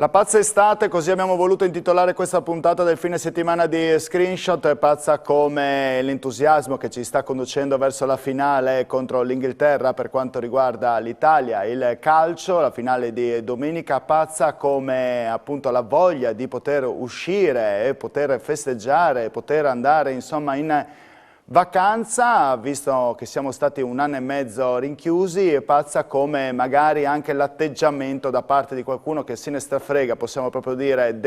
La pazza estate, così abbiamo voluto intitolare questa puntata del fine settimana di Screenshot, è pazza come l'entusiasmo che ci sta conducendo verso la finale contro l'Inghilterra per quanto riguarda l'Italia, il calcio, la finale di domenica, pazza come appunto la voglia di poter uscire e poter festeggiare, poter andare insomma in vacanza, visto che siamo stati un anno e mezzo rinchiusi, e pazza come magari anche l'atteggiamento da parte di qualcuno che se ne strafrega, possiamo proprio dire,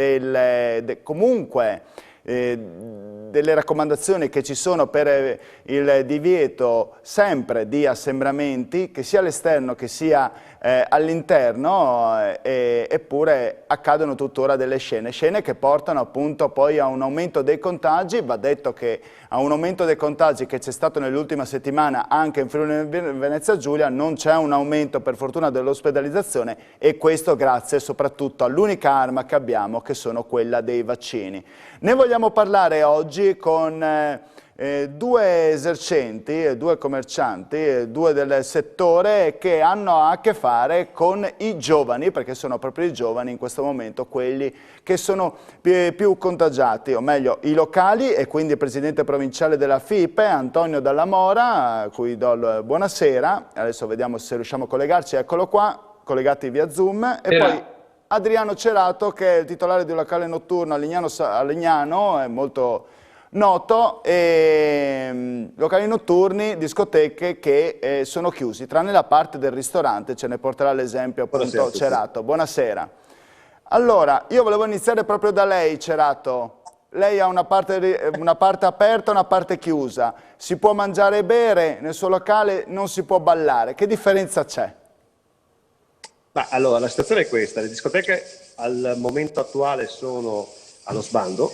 comunque delle raccomandazioni che ci sono per il divieto sempre di assembramenti, che sia all'esterno che sia all'interno, eppure accadono tuttora delle scene che portano appunto poi a un aumento dei contagi. Va detto che a un aumento dei contagi che c'è stato nell'ultima settimana anche in Friuli Venezia Giulia non c'è un aumento per fortuna dell'ospedalizzazione, e questo grazie soprattutto all'unica arma che abbiamo, che sono quella dei vaccini. Ne vogliamo parlare oggi con due esercenti, due commercianti, due del settore che hanno a che fare con i giovani, perché sono proprio i giovani in questo momento quelli che sono più contagiati, o meglio i locali, e quindi il presidente provinciale della FIPE, Antonio Dalla Mora, a cui do il buonasera. Adesso vediamo se riusciamo a collegarci, eccolo qua, collegati via Zoom, e poi Adriano Cerato, che è il titolare di un locale notturno a Legnano, è molto noto, locali notturni, discoteche che sono chiusi, tranne la parte del ristorante, ce ne porterà l'esempio appunto Cerato. Buonasera. Allora, io volevo iniziare proprio da lei, Cerato. Lei ha una parte aperta, una parte chiusa. Si può mangiare e bere, nel suo locale non si può ballare. Che differenza c'è? Allora, la situazione è questa: le discoteche al momento attuale sono allo sbando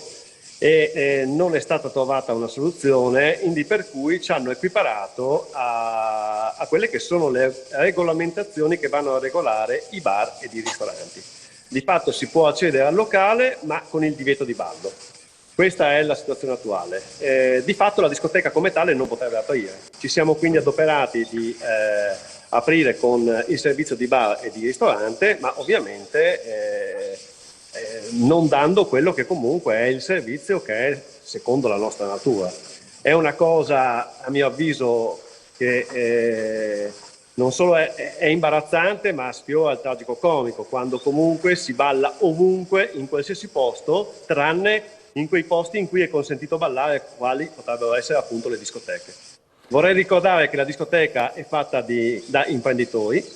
e non è stata trovata una soluzione, quindi per cui ci hanno equiparato a quelle che sono le regolamentazioni che vanno a regolare i bar ed i ristoranti. Di fatto si può accedere al locale, ma con il divieto di ballo. Questa è la situazione attuale. Di fatto la discoteca come tale non potrebbe aprire. Ci siamo quindi adoperati di aprire con il servizio di bar e di ristorante, ma ovviamente non dando quello che comunque è il servizio che è secondo la nostra natura. È una cosa, a mio avviso, che non solo è imbarazzante, ma sfiora il tragico-comico, quando comunque si balla ovunque, in qualsiasi posto, tranne in quei posti in cui è consentito ballare, quali potrebbero essere appunto le discoteche. Vorrei ricordare che la discoteca è fatta da imprenditori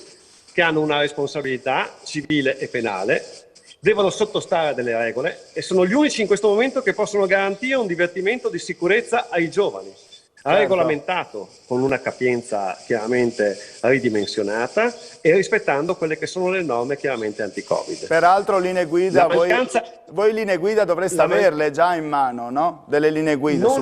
che hanno una responsabilità civile e penale, devono sottostare a delle regole e sono gli unici in questo momento che possono garantire un divertimento di sicurezza ai giovani. Ha regolamentato con una capienza chiaramente ridimensionata e rispettando quelle che sono le norme chiaramente anti-Covid. Peraltro linee guida, voi linee guida dovreste averle già in mano, no? Delle linee guida. Noi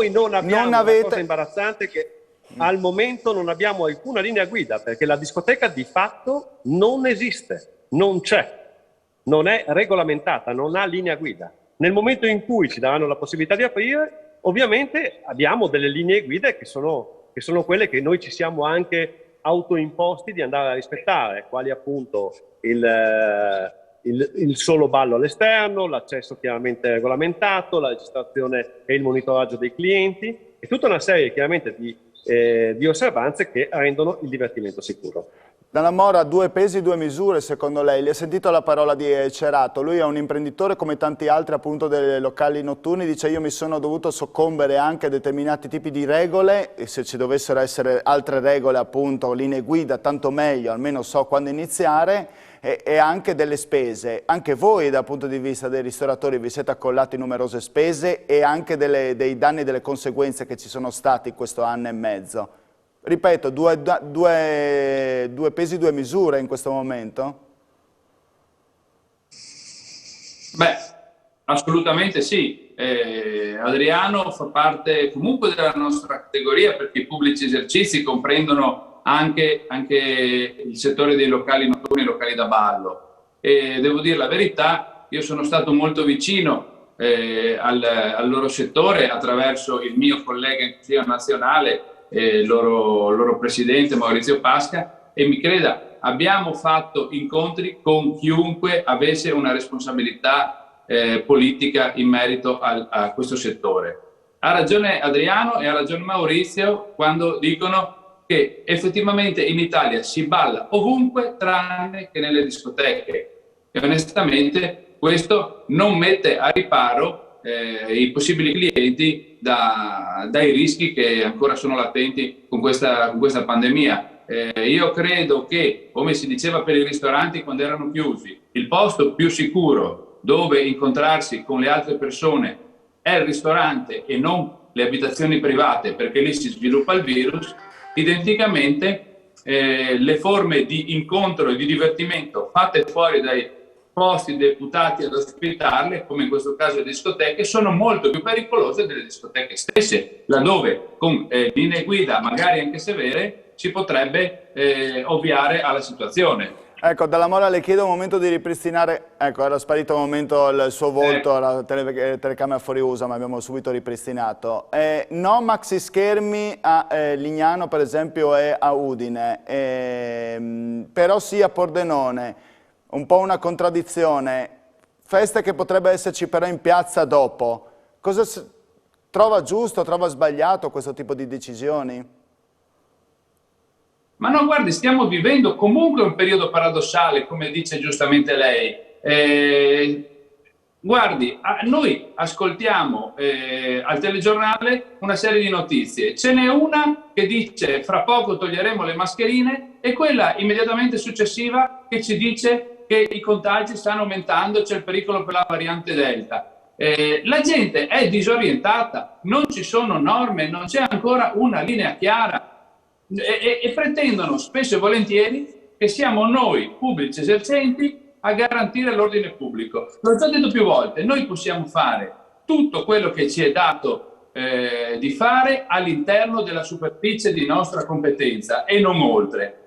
non abbiamo una cosa imbarazzante che al momento non abbiamo alcuna linea guida, perché la discoteca di fatto non esiste, non c'è, non è regolamentata, non ha linea guida. Nel momento in cui ci daranno la possibilità di aprire, ovviamente abbiamo delle linee guida che sono quelle che noi ci siamo anche autoimposti di andare a rispettare, quali appunto il solo ballo all'esterno, l'accesso chiaramente regolamentato, la registrazione e il monitoraggio dei clienti e tutta una serie chiaramente di osservanze che rendono il divertimento sicuro. Dalla Mora, due pesi, due misure secondo lei. Li ha sentito la parola di Cerato? Lui è un imprenditore come tanti altri appunto dei locali notturni, dice io mi sono dovuto soccombere anche a determinati tipi di regole e se ci dovessero essere altre regole appunto, linee guida, tanto meglio, almeno so quando iniziare e anche delle spese. Anche voi dal punto di vista dei ristoratori vi siete accollati numerose spese e anche dei danni e delle conseguenze che ci sono stati in questo anno e mezzo. Ripeto, due pesi, due misure in questo momento? Beh, assolutamente sì. Adriano fa parte comunque della nostra categoria perché i pubblici esercizi comprendono anche il settore dei locali notturni e locali da ballo. E devo dire la verità, io sono stato molto vicino al loro settore attraverso il mio collega in Consiglio nazionale, loro presidente Maurizio Pasca, e mi creda, abbiamo fatto incontri con chiunque avesse una responsabilità politica in merito a questo settore. Ha ragione Adriano e ha ragione Maurizio quando dicono che effettivamente in Italia si balla ovunque tranne che nelle discoteche, e onestamente questo non mette a riparo i possibili clienti dai rischi che ancora sono latenti con questa pandemia. Io credo che, come si diceva per i ristoranti quando erano chiusi, il posto più sicuro dove incontrarsi con le altre persone è il ristorante e non le abitazioni private, perché lì si sviluppa il virus. Identicamente le forme di incontro e di divertimento fatte fuori dai posti deputati ad ospitarle, come in questo caso le discoteche, sono molto più pericolose delle discoteche stesse, laddove con linee guida magari anche severe si potrebbe ovviare alla situazione. Ecco, Dalla Mora le chiedo un momento di ripristinare, ecco, era sparito un momento il suo volto, la telecamera fuori uso, ma abbiamo subito ripristinato. No maxi schermi a Lignano, per esempio, e a Udine, però sì a Pordenone, un po' una contraddizione. Feste che potrebbe esserci però in piazza dopo. Cosa trova giusto, trova sbagliato questo tipo di decisioni? Ma no, guardi, stiamo vivendo comunque un periodo paradossale, come dice giustamente lei. Guardi, noi ascoltiamo al telegiornale una serie di notizie. Ce n'è una che dice fra poco toglieremo le mascherine e quella immediatamente successiva che ci dice che i contagi stanno aumentando, c'è il pericolo per la variante Delta. La gente è disorientata, non ci sono norme, non c'è ancora una linea chiara. E pretendono spesso e volentieri che siamo noi, pubblici esercenti, a garantire l'ordine pubblico. L'ho già detto più volte, noi possiamo fare tutto quello che ci è dato di fare all'interno della superficie di nostra competenza e non oltre.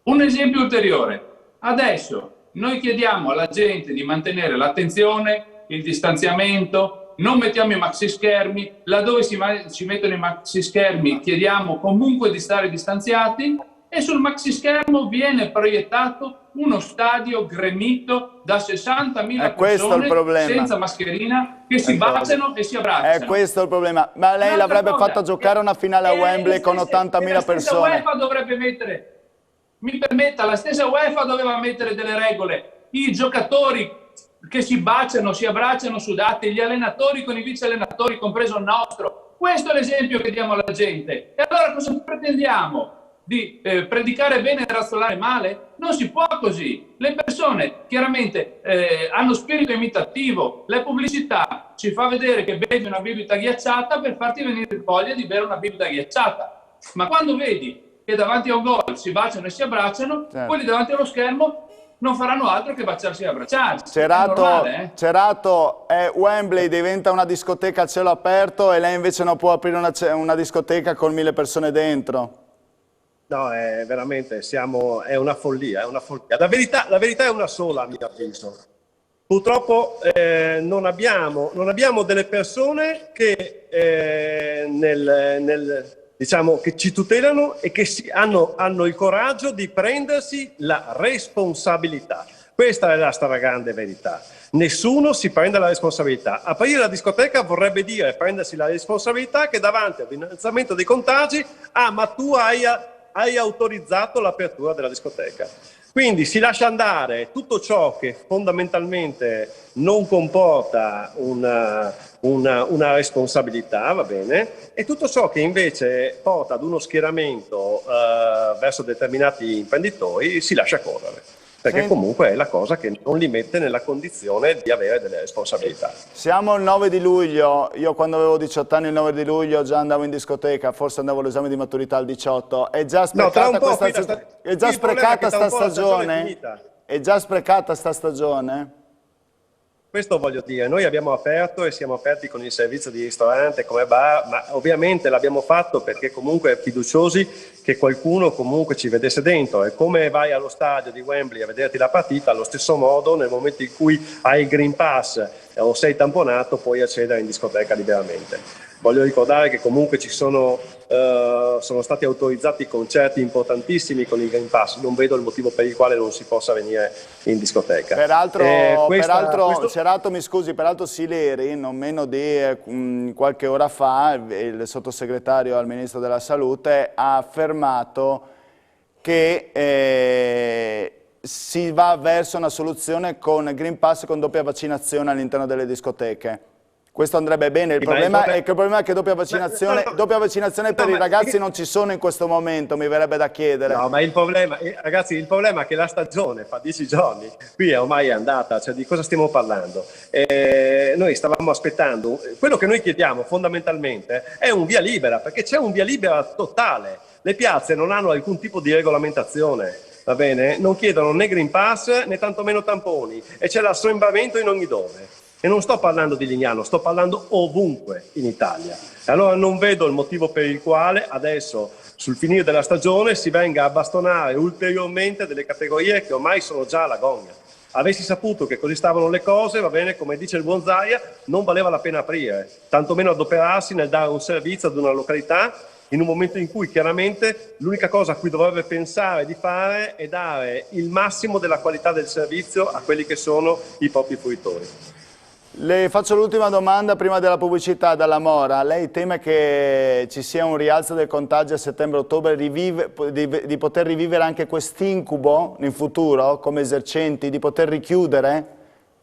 Un esempio ulteriore. Adesso noi chiediamo alla gente di mantenere l'attenzione, il distanziamento, non mettiamo i maxi schermi, laddove si mettono i maxi schermi chiediamo comunque di stare distanziati e sul maxi schermo viene proiettato uno stadio gremito da 60.000 persone senza mascherina che si baciano e si abbracciano. È questo il problema. Ma lei l'avrebbe fatta giocare una finale a Wembley con 80.000 persone. UEFA dovrebbe mettere, mi permetta, la stessa UEFA doveva mettere delle regole. I giocatori che si baciano, si abbracciano sudati, gli allenatori con i vice allenatori, compreso il nostro. Questo è l'esempio che diamo alla gente. E allora cosa pretendiamo? Di predicare bene e razzolare male? Non si può così. Le persone chiaramente hanno spirito imitativo. La pubblicità ci fa vedere che bevi una bibita ghiacciata per farti venire voglia di bere una bibita ghiacciata. Ma quando vedi che davanti a un gol si baciano e si abbracciano, quelli davanti allo schermo non faranno altro che baciarsi e abbracciarsi. Cerato, Wembley diventa una discoteca a cielo aperto e lei invece non può aprire una discoteca con 1000 persone dentro. No, è veramente, è una follia, è una follia. La verità è una sola, a mio avviso. Purtroppo non abbiamo delle persone che diciamo che ci tutelano e che hanno il coraggio di prendersi la responsabilità. Questa è la stragrande verità. Nessuno si prende la responsabilità. Aprire la discoteca vorrebbe dire prendersi la responsabilità che davanti all'innalzamento dei contagi, ma tu hai autorizzato l'apertura della discoteca. Quindi si lascia andare tutto ciò che fondamentalmente non comporta una responsabilità, va bene, e tutto ciò che invece porta ad uno schieramento verso determinati imprenditori si lascia correre. Perché comunque è la cosa che non li mette nella condizione di avere delle responsabilità. Siamo il 9 di luglio, io quando avevo 18 anni il 9 di luglio già andavo in discoteca, forse andavo all'esame di maturità al 18, è già sprecata sta stagione? È già sprecata sta stagione? Questo voglio dire, noi abbiamo aperto e siamo aperti con il servizio di ristorante come bar, ma ovviamente l'abbiamo fatto perché comunque fiduciosi che qualcuno comunque ci vedesse dentro. E come vai allo stadio di Wembley a vederti la partita, allo stesso modo nel momento in cui hai il Green Pass o sei tamponato puoi accedere in discoteca liberamente. Voglio ricordare che comunque sono stati autorizzati concerti importantissimi con il Green Pass, non vedo il motivo per il quale non si possa venire in discoteca. Peraltro, Cerato, mi scusi, peraltro Sileri, non meno di qualche ora fa, il sottosegretario al Ministro della Salute ha affermato che si va verso una soluzione con Green Pass e con doppia vaccinazione all'interno delle discoteche. Questo andrebbe bene, il problema è che doppia vaccinazione per i ragazzi non ci sono in questo momento, mi verrebbe da chiedere. No, ma il problema, ragazzi, il problema è che la stagione fa 10 giorni, qui ormai è andata, cioè di cosa stiamo parlando? Noi stavamo aspettando, quello che noi chiediamo fondamentalmente è un via libera, perché c'è un via libera totale, le piazze non hanno alcun tipo di regolamentazione. Va bene? Non chiedono né Green Pass né tantomeno tamponi e c'è l'assembramento in ogni dove. E non sto parlando di Lignano, sto parlando ovunque in Italia. E allora non vedo il motivo per il quale adesso, sul finire della stagione, si venga a bastonare ulteriormente delle categorie che ormai sono già all'agonia. Avessi saputo che così stavano le cose, va bene, come dice il buon Zaia, non valeva la pena aprire, tantomeno adoperarsi nel dare un servizio ad una località in un momento in cui chiaramente l'unica cosa a cui dovrebbe pensare di fare è dare il massimo della qualità del servizio a quelli che sono i propri fruitori. Le faccio l'ultima domanda prima della pubblicità dalla Mora. Lei teme che ci sia un rialzo del contagio a settembre-ottobre, di poter rivivere anche quest'incubo in futuro come esercenti, di poter richiudere?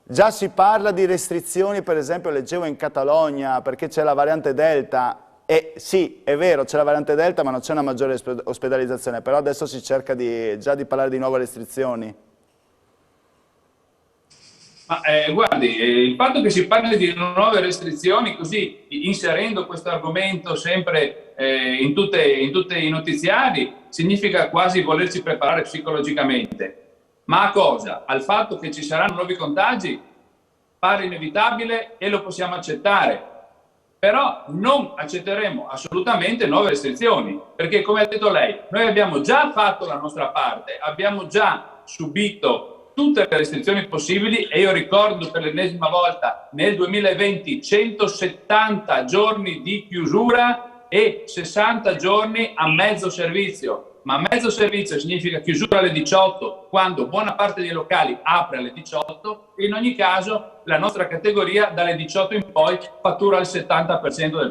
Già si parla di restrizioni, per esempio leggevo in Catalogna perché c'è la variante Delta. E sì, è vero, c'è la variante Delta ma non c'è una maggiore ospedalizzazione, però adesso si cerca già di parlare di nuove restrizioni. Ma, guardi, il fatto che si parli di nuove restrizioni, così inserendo questo argomento sempre in tutti i notiziari, significa quasi volerci preparare psicologicamente. Ma a cosa? Al fatto che ci saranno nuovi contagi? Pare inevitabile e lo possiamo accettare. Però non accetteremo assolutamente nuove restrizioni, perché come ha detto lei, noi abbiamo già fatto la nostra parte, abbiamo già subito tutte le restrizioni possibili e io ricordo per l'ennesima volta nel 2020 170 giorni di chiusura e 60 giorni a mezzo servizio. Ma mezzo servizio significa chiusura alle 18 quando buona parte dei locali apre alle 18 e in ogni caso la nostra categoria dalle 18 in poi fattura il 70% del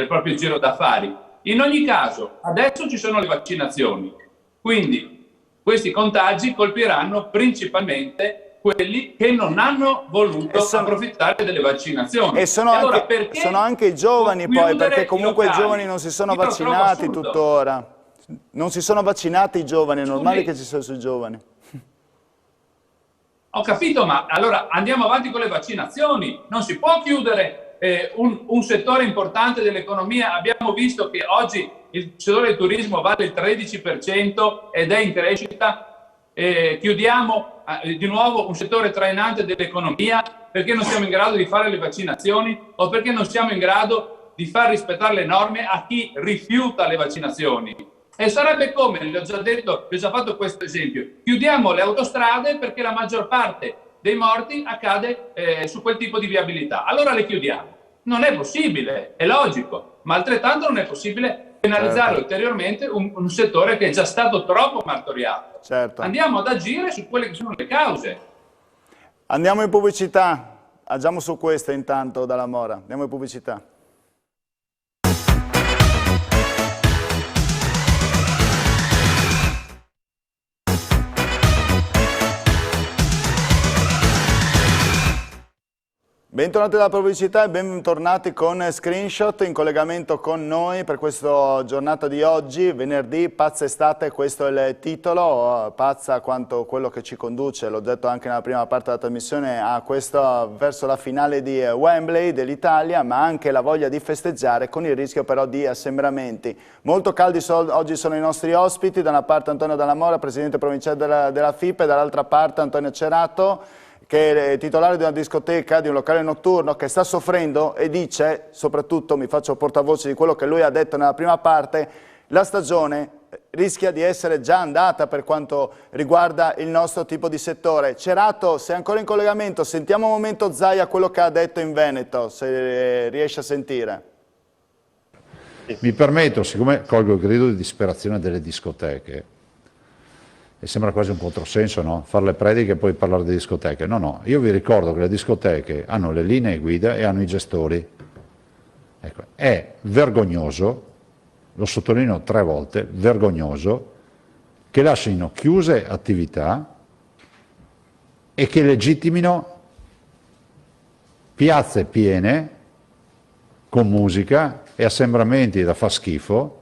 proprio giro d'affari. In ogni caso adesso ci sono le vaccinazioni, quindi questi contagi colpiranno principalmente quelli che non hanno voluto approfittare delle vaccinazioni. E sono anche i giovani poi, perché comunque i giovani non si sono vaccinati tuttora. Non si sono vaccinati i giovani, è normale che ci sia sui giovani. Ho capito, ma allora andiamo avanti con le vaccinazioni. Non si può chiudere un settore importante dell'economia. Abbiamo visto che oggi il settore del turismo vale il 13% ed è in crescita. Chiudiamo di nuovo un settore trainante dell'economia perché non siamo in grado di fare le vaccinazioni o perché non siamo in grado di far rispettare le norme a chi rifiuta le vaccinazioni. E sarebbe come, le ho già detto, vi ho già fatto questo esempio, chiudiamo le autostrade perché la maggior parte dei morti accade su quel tipo di viabilità. Allora le chiudiamo. Non è possibile, è logico, ma altrettanto non è possibile penalizzare ulteriormente un settore che è già stato troppo martoriato. Certo. Andiamo ad agire su quelle che sono le cause. Andiamo in pubblicità, agiamo su queste intanto dalla Mora, andiamo in pubblicità. Bentornati dalla pubblicità e bentornati con Screenshot in collegamento con noi per questa giornata di oggi, venerdì, pazza estate, questo è il titolo, pazza quanto quello che ci conduce, l'ho detto anche nella prima parte della trasmissione, a questo, verso la finale di Wembley dell'Italia, ma anche la voglia di festeggiare con il rischio però di assembramenti. Molto caldi oggi sono i nostri ospiti, da una parte Antonio Dalla Mora, presidente provinciale della FIPE, dall'altra parte Antonio Cerato, che è titolare di una discoteca, di un locale notturno che sta soffrendo e dice, soprattutto mi faccio portavoce di quello che lui ha detto nella prima parte, la stagione rischia di essere già andata per quanto riguarda il nostro tipo di settore. Cerato, sei ancora in collegamento? Sentiamo un momento Zaia quello che ha detto in Veneto, se riesce a sentire. Mi permetto, siccome colgo il grido di disperazione delle discoteche, e sembra quasi un controsenso, no? Fare le prediche e poi parlare di discoteche. No, no, io vi ricordo che le discoteche hanno le linee guida e hanno i gestori. Ecco, è vergognoso, lo sottolineo 3 volte, vergognoso, che lasciino chiuse attività e che legittimino piazze piene con musica e assembramenti da fa schifo,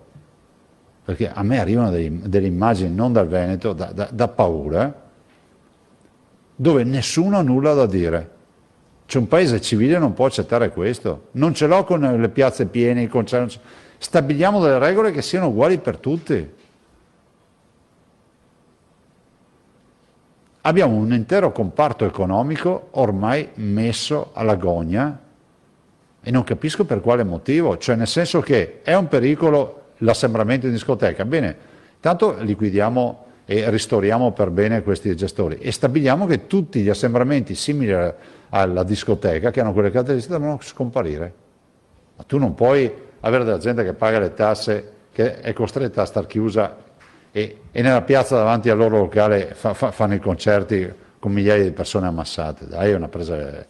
perché a me arrivano delle immagini non dal Veneto, da paura, dove nessuno ha nulla da dire. C'è un paese civile non può accettare questo. Non ce l'ho con le piazze piene, i concerti. Stabiliamo delle regole che siano uguali per tutti. Abbiamo un intero comparto economico ormai messo alla gogna e non capisco per quale motivo, cioè nel senso che è un pericolo l'assembramento in discoteca, bene, tanto liquidiamo e ristoriamo per bene questi gestori e stabiliamo che tutti gli assembramenti simili alla discoteca, che hanno quelle caratteristiche, devono scomparire. Ma tu non puoi avere della gente che paga le tasse, che è costretta a star chiusa e nella piazza davanti al loro locale fanno i concerti con migliaia di persone ammassate. Dai, è una presa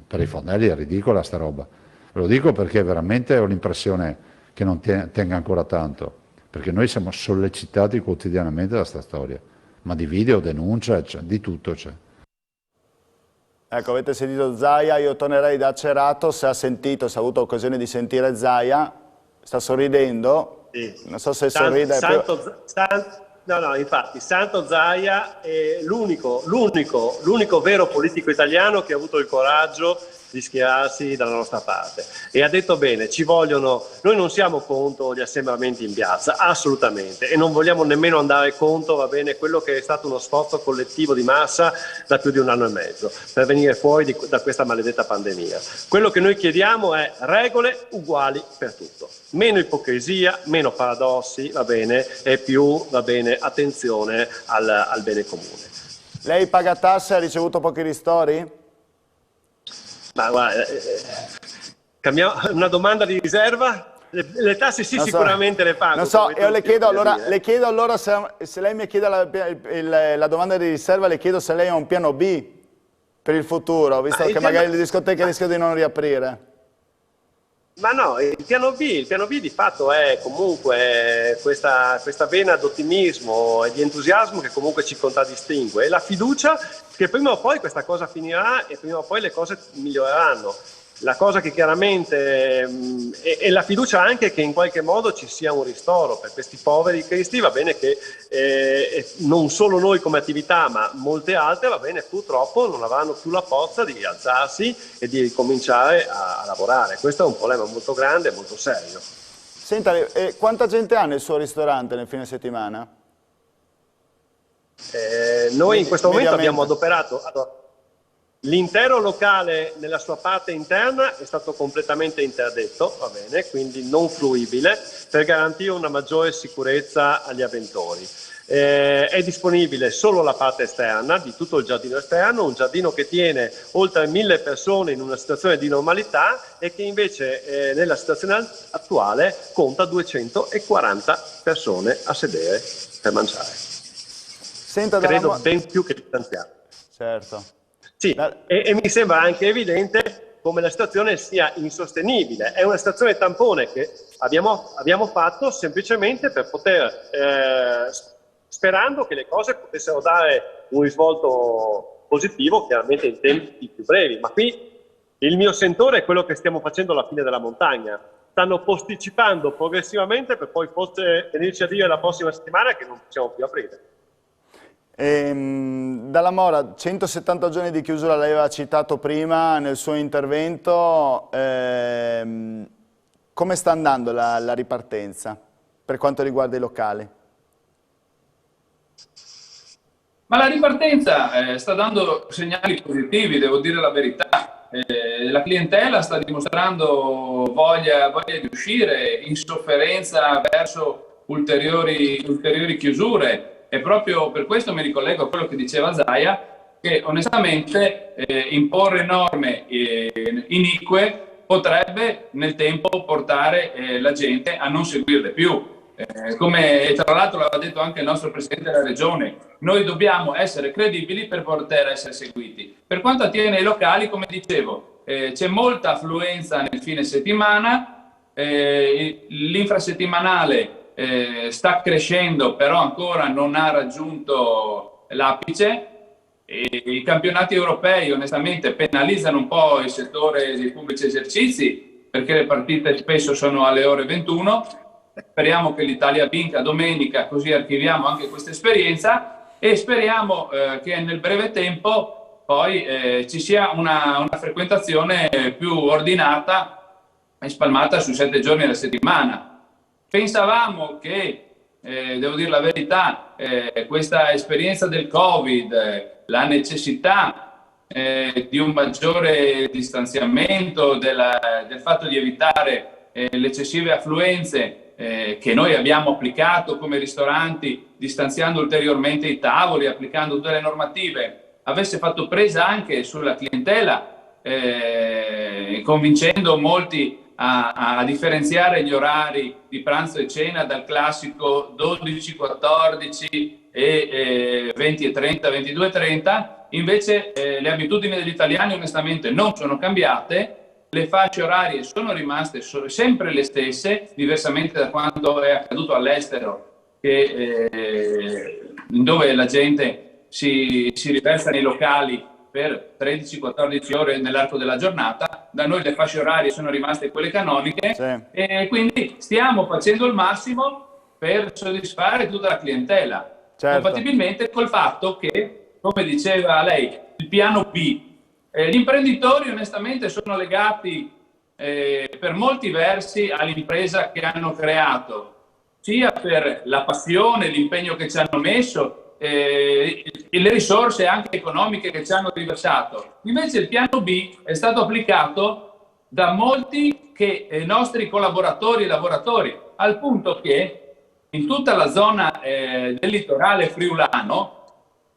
per i fondelli, è ridicola sta roba. Ve lo dico perché veramente ho l'impressione che non tenga ancora tanto, perché noi siamo sollecitati quotidianamente da questa storia, ma di video, denuncia, di tutto c'è. Ecco, avete sentito Zaia, io tornerei da Cerato, se ha sentito, se ha avuto occasione di sentire Zaia, sta sorridendo, sì. Non so se sorride. No, infatti, Santo Zaia è l'unico vero politico italiano che ha avuto il coraggio di schierarsi dalla nostra parte e ha detto bene, noi non siamo contro gli assembramenti in piazza, assolutamente, e non vogliamo nemmeno andare contro, va bene, quello che è stato uno sforzo collettivo di massa da più di 1 anno e mezzo per venire fuori da questa maledetta pandemia. Quello che noi chiediamo è regole uguali per tutto, meno ipocrisia, meno paradossi, va bene, e più, va bene, attenzione al bene comune. Lei paga tasse e ha ricevuto pochi ristori? Ma guarda, cambiamo una domanda di riserva? Le tasse sì, sicuramente le pago. Non so, io le chiedo allora se lei mi chiede la domanda di riserva, le chiedo se lei ha un piano B per il futuro, visto che magari le discoteche rischiano di non riaprire. Ma no, il piano B di fatto è comunque questa vena d'ottimismo e di entusiasmo che comunque ci contraddistingue e la fiducia che prima o poi questa cosa finirà e prima o poi le cose miglioreranno. La cosa che chiaramente è la fiducia anche che in qualche modo ci sia un ristoro per questi poveri cristi, va bene che non solo noi come attività ma molte altre, va bene, purtroppo non avranno più la forza di rialzarsi e di ricominciare a lavorare. Questo è un problema molto grande e molto serio. Senta, quanta gente ha nel suo ristorante nel fine settimana? Noi in questo momento abbiamo adoperato... L'intero locale nella sua parte interna è stato completamente interdetto, va bene, quindi non fruibile, per garantire una maggiore sicurezza agli avventori. È disponibile solo la parte esterna di tutto il giardino esterno, un giardino che tiene oltre 1000 persone in una situazione di normalità e che invece nella situazione attuale conta 240 persone a sedere per mangiare. Senta, credo ben più che distanziato. Certo. Sì, e mi sembra anche evidente come la situazione sia insostenibile. È una situazione tampone che abbiamo fatto semplicemente per poter, sperando che le cose potessero dare un risvolto positivo, chiaramente in tempi più brevi. Ma qui il mio sentore è quello che stiamo facendo alla fine della montagna. Stanno posticipando progressivamente per poi forse venirci a dire la prossima settimana che non possiamo più aprire. Dalla Mora, 170 giorni di chiusura, lei aveva citato prima nel suo intervento, come sta andando la ripartenza per quanto riguarda i locali? Ma la ripartenza sta dando segnali positivi, devo dire la verità. La clientela sta dimostrando voglia di uscire, insofferenza verso ulteriori chiusure, e proprio per questo mi ricollego a quello che diceva Zaia, che onestamente imporre norme inique potrebbe nel tempo portare la gente a non seguirle più. Come tra l'altro l'ha detto anche il nostro Presidente della Regione, noi dobbiamo essere credibili per poter essere seguiti. Per quanto attiene ai locali, come dicevo, c'è molta affluenza nel fine settimana, l'infrasettimanale sta crescendo, però ancora non ha raggiunto l'apice. I campionati europei onestamente penalizzano un po' il settore dei pubblici esercizi, perché le partite spesso sono alle ore 21. Speriamo che l'Italia vinca domenica, così archiviamo anche questa esperienza, e speriamo che nel breve tempo poi ci sia una frequentazione più ordinata e spalmata su 7 giorni alla settimana. Pensavamo che, devo dire la verità, questa esperienza del Covid, la necessità di un maggiore distanziamento, del fatto di evitare le eccessive affluenze che noi abbiamo applicato come ristoranti, distanziando ulteriormente i tavoli, applicando tutte le normative, avesse fatto presa anche sulla clientela, convincendo molti a differenziare gli orari di pranzo e cena dal classico 12-14 e 20-30, 22-30. Invece le abitudini degli italiani onestamente non sono cambiate, le fasce orarie sono rimaste sempre le stesse, diversamente da quanto è accaduto all'estero, dove la gente si riversa nei locali per 13-14 ore nell'arco della giornata. Da noi le fasce orarie sono rimaste quelle canoniche, sì. E quindi stiamo facendo il massimo per soddisfare tutta la clientela, certo, compatibilmente col fatto che, come diceva lei, il piano B, gli imprenditori onestamente sono legati per molti versi all'impresa che hanno creato, sia per la passione, l'impegno che ci hanno messo, e le risorse anche economiche che ci hanno riversato. Invece il piano B è stato applicato da molti nostri collaboratori e lavoratori, al punto che in tutta la zona del litorale friulano,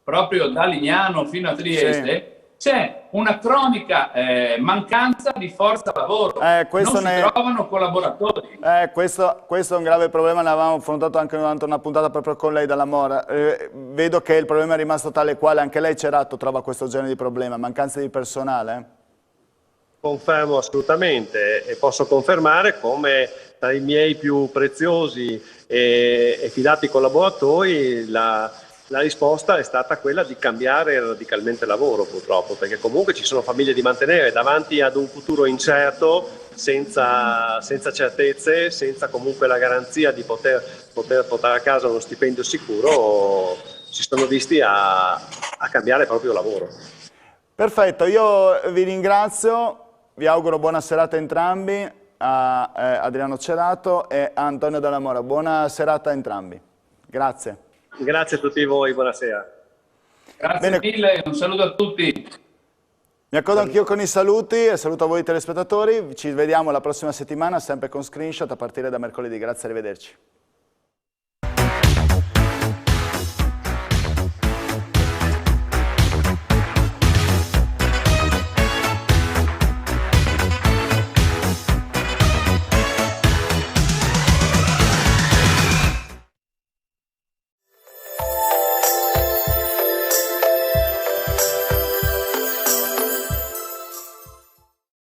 proprio da Lignano fino a Trieste, sì, c'è una cronica mancanza di forza lavoro, non si trovano collaboratori. Questo è un grave problema, ne avevamo affrontato anche durante una puntata proprio con lei dalla Mora. Vedo che il problema è rimasto tale quale, anche lei Cerato trova questo genere di problema, mancanza di personale? Confermo assolutamente, e posso confermare come tra i miei più preziosi e fidati collaboratori la risposta è stata quella di cambiare radicalmente lavoro, purtroppo, perché comunque ci sono famiglie di mantenere davanti ad un futuro incerto, senza certezze, senza comunque la garanzia di poter portare a casa uno stipendio sicuro, si sono visti a cambiare proprio lavoro. Perfetto, io vi ringrazio, vi auguro buona serata a entrambi, a Adriano Cerato e a Antonio Dalla Mora. Buona serata a entrambi. Grazie. Grazie a tutti voi, buonasera. Grazie mille, un saluto a tutti. Mi accodo anch'io con i saluti e saluto a voi telespettatori. Ci vediamo la prossima settimana, sempre con Screenshot, a partire da mercoledì. Grazie, arrivederci.